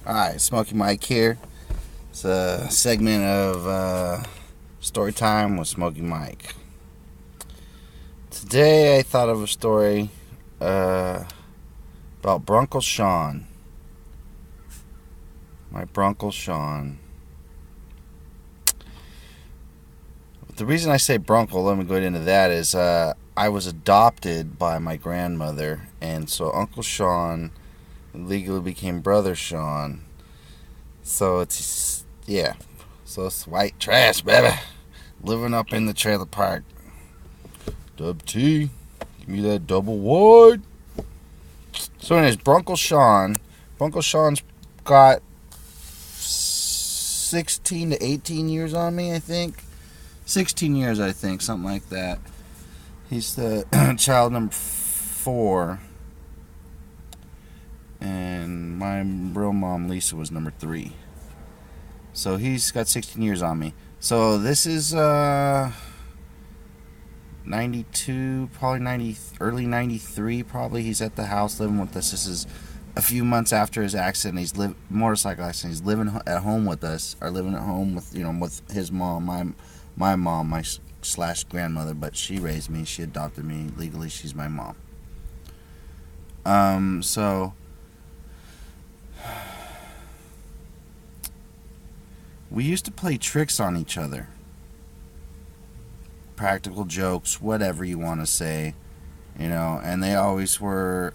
Hi, Smokeyy Mike here. It's a segment of story time with Smokeyy Mike. Today I thought of a story about Brunkle Sean. My Brunkle Sean. The reason I say Brunkle, let me go into that, is I was adopted by my grandmother, and so Uncle Sean legally became Brother Sean. So it's white trash, baby. Living up in the trailer park. Dub T, give me that double wide. So anyways, Brunkle Sean. Brunkle Sean's got 16 to 18 years on me, I think. 16 years, I think, something like that. He's the child number 4. And my real mom, Lisa, was number 3. So he's got 16 years on me. So this is 92, probably early 93, probably. He's at the house living with us. This is a few months after his accident. Motorcycle accident. He's living at home with us, or living at home with with his mom, my mom, my / grandmother, but she raised me. She adopted me legally. She's my mom. So we used to play tricks on each other. Practical jokes, whatever you want to say, and they always were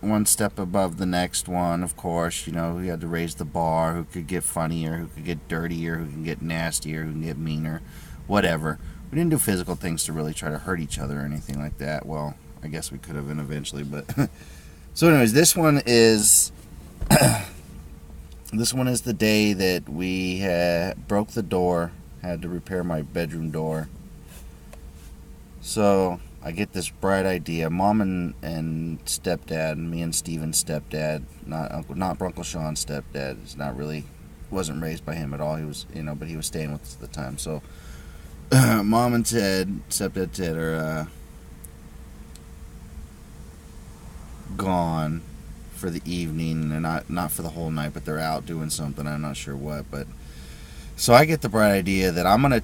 one step above the next one, of course. We had to raise the bar. Who could get funnier, who could get dirtier, who can get nastier, who can get meaner, whatever. We didn't do physical things to really try to hurt each other or anything like that. Well, I guess we could have eventually, but so anyways, this one is this one is the day that we broke the door, had to repair my bedroom door. So I get this bright idea. Mom and stepdad, me and Steven's stepdad, not Brunkle Sean's stepdad. It's not really, wasn't raised by him at all. He was, but he was staying with us at the time. So Mom and stepdad Ted are gone for the evening. They're not for the whole night, but they're out doing something. I'm not sure what. But so I get the bright idea that I'm gonna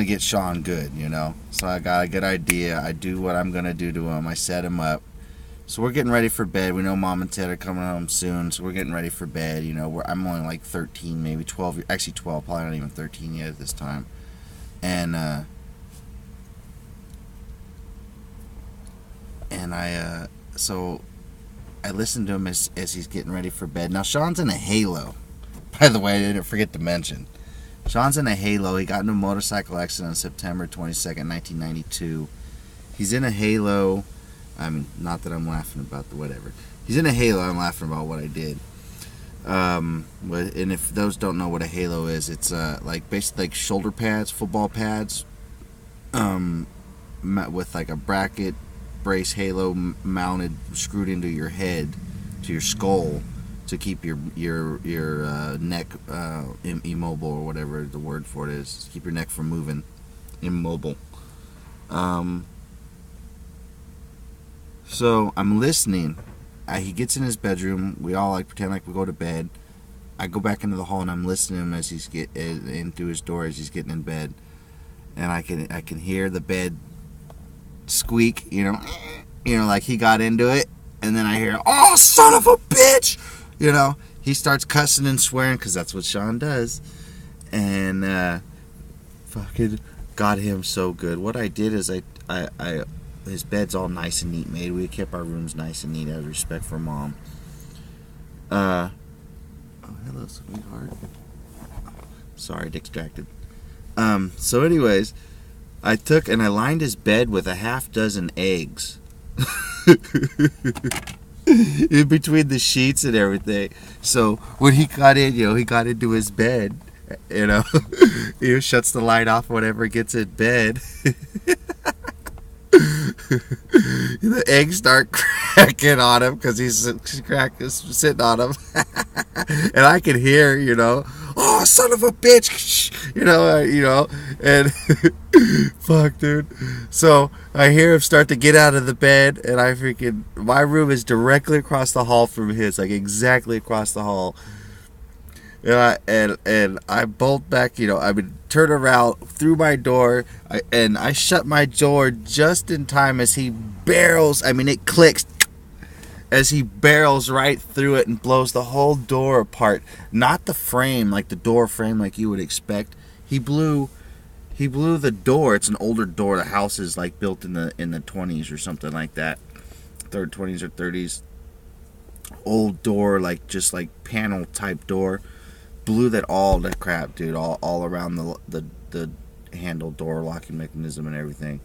get Sean good, So I got a good idea. I do what I'm gonna do to him. I set him up. So we're getting ready for bed. We know Mom and Ted are coming home soon, so we're getting ready for bed. I'm only like 13, maybe 12. Actually 12. Probably not even 13 yet at this time. And so I listen to him as he's getting ready for bed. Now Sean's in a halo. By the way, I didn't forget to mention. Sean's in a halo. He got in a motorcycle accident on September 22nd, 1992. He's in a halo. I mean, not that I'm laughing about the whatever. He's in a halo. I'm laughing about what I did. And if those don't know what a halo is, it's basically like shoulder pads, football pads, with like a bracket brace halo mounted, screwed into your head, to your skull, to keep your neck immobile, or whatever the word for it is. Keep your neck from moving, immobile. So I'm listening. He gets in his bedroom. We all pretend like we go to bed. I go back into the hall and I'm listening to him as he's in through his door as he's getting in bed, and I can hear the bed squeak. Like he got into it, and then I hear, "Oh, son of a bitch!" He starts cussing and swearing because that's what Sean does, and fucking got him so good. What I did is I his bed's all nice and neat made. We kept our rooms nice and neat out of respect for Mom. Oh, hello, sweetheart. Sorry, distracted. So anyways, I took and I lined his bed with a half dozen eggs. In between the sheets and everything. So when he got in, he got into his bed, he shuts the light off, whatever, gets in bed. The eggs start cracking on him because he's sitting on him. And I can hear, oh, son of a bitch, and fuck, dude. So I hear him start to get out of the bed, and my room is directly across the hall from his, like exactly across the hall. And I bolt back, turn around through my door, and I shut my door just in time as he barrels. I mean, it clicks as he barrels right through it and blows the whole door apart. Not the frame, like the door frame, like you would expect. He blew the door. It's an older door. The house is like built in the 20s or something like that, 20s or 30s. Old door, like just like panel type door. Blew all that crap, dude, all around the handle, door locking mechanism and everything.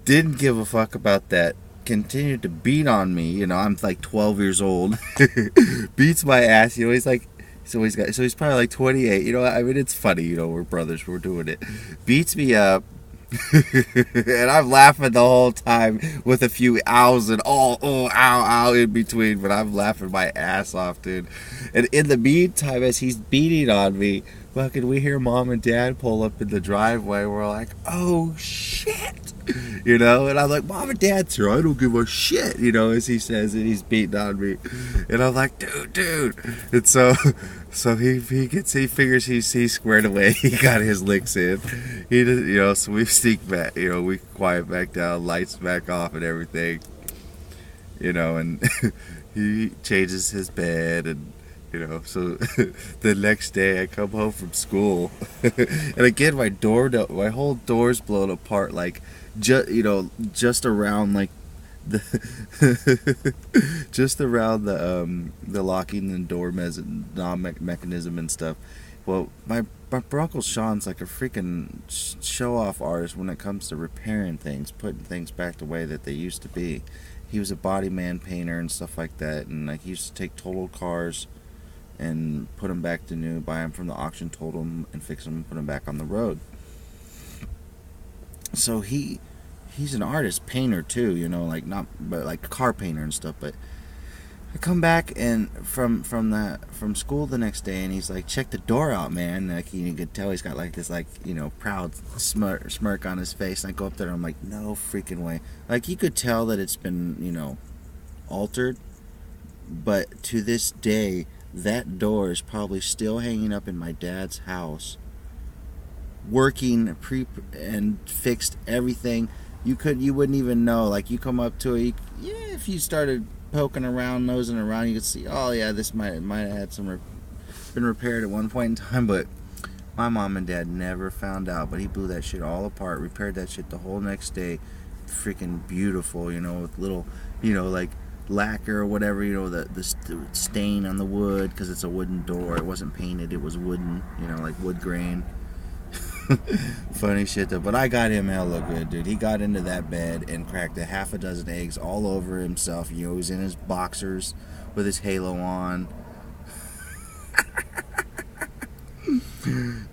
Didn't give a fuck about that. Continued to beat on me. I'm like 12 years old. Beats my ass. He's probably like 28. I mean, it's funny. We're brothers. We're doing it. Beats me up. And I'm laughing the whole time with a few ows and ow in between, but I'm laughing my ass off, dude. And in the meantime, as he's beating on me, fucking, we hear mom and dad pull up in the driveway. We're like, oh shit, and I'm like, mom and dad's here, I don't give a shit, as he says, and he's beating on me, and I'm like, dude, and so he figures he's squared away. He got his licks in. He just, so we sneak back, we quiet back down, lights back off and everything, and he changes his bed, and so the next day I come home from school, and again my whole door's blown apart, like just around like just around the locking and door mechanism and stuff. Well, my Uncle Sean's like a freaking show-off artist when it comes to repairing things, putting things back the way that they used to be. He was a body man painter and stuff like that, and like he used to take totaled cars and put them back to new, buy them from the auction, total them, and fix them and put them back on the road. So he's an artist, painter too, like not, but like a car painter and stuff. But I come back and from school the next day, and he's like, check the door out, man. Like you could tell he's got like this like proud smirk on his face. And I go up there and I'm like, no freaking way. Like you could tell that it's been altered, but to this day that door is probably still hanging up in my dad's house, working and fixed everything. You wouldn't even know. Like you come up to it, if you started poking around, nosing around, you could see, oh yeah, this might have had been repaired at one point in time. But my mom and dad never found out. But he blew that shit all apart, repaired that shit the whole next day, freaking beautiful, with little, like lacquer or whatever, the stain on the wood, because it's a wooden door. It wasn't painted, it was wooden, like wood grain. Funny shit though. But I got him hella good, dude. He got into that bed and cracked a half a dozen eggs all over himself. He was in his boxers with his halo on.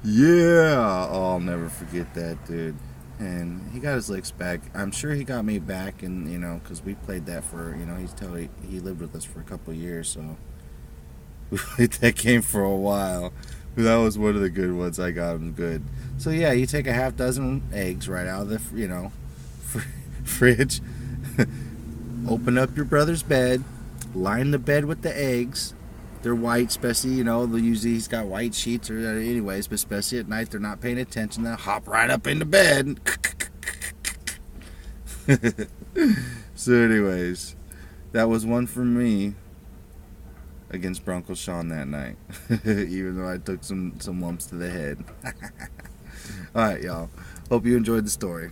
Yeah, oh, I'll never forget that, dude. And he got his licks back. I'm sure he got me back, and because we played that for, he lived with us for a couple of years, so we played that game for a while. But that was one of the good ones. I got him good. So yeah, you take a half dozen eggs right out of the fridge, open up your brother's bed, line the bed with the eggs. They're white, especially, usually he's got white sheets or anyways, but especially at night, they're not paying attention. They'll hop right up into bed. So anyways, that was one for me against Uncle Sean that night. Even though I took some lumps to the head. Alright, y'all. Hope you enjoyed the story.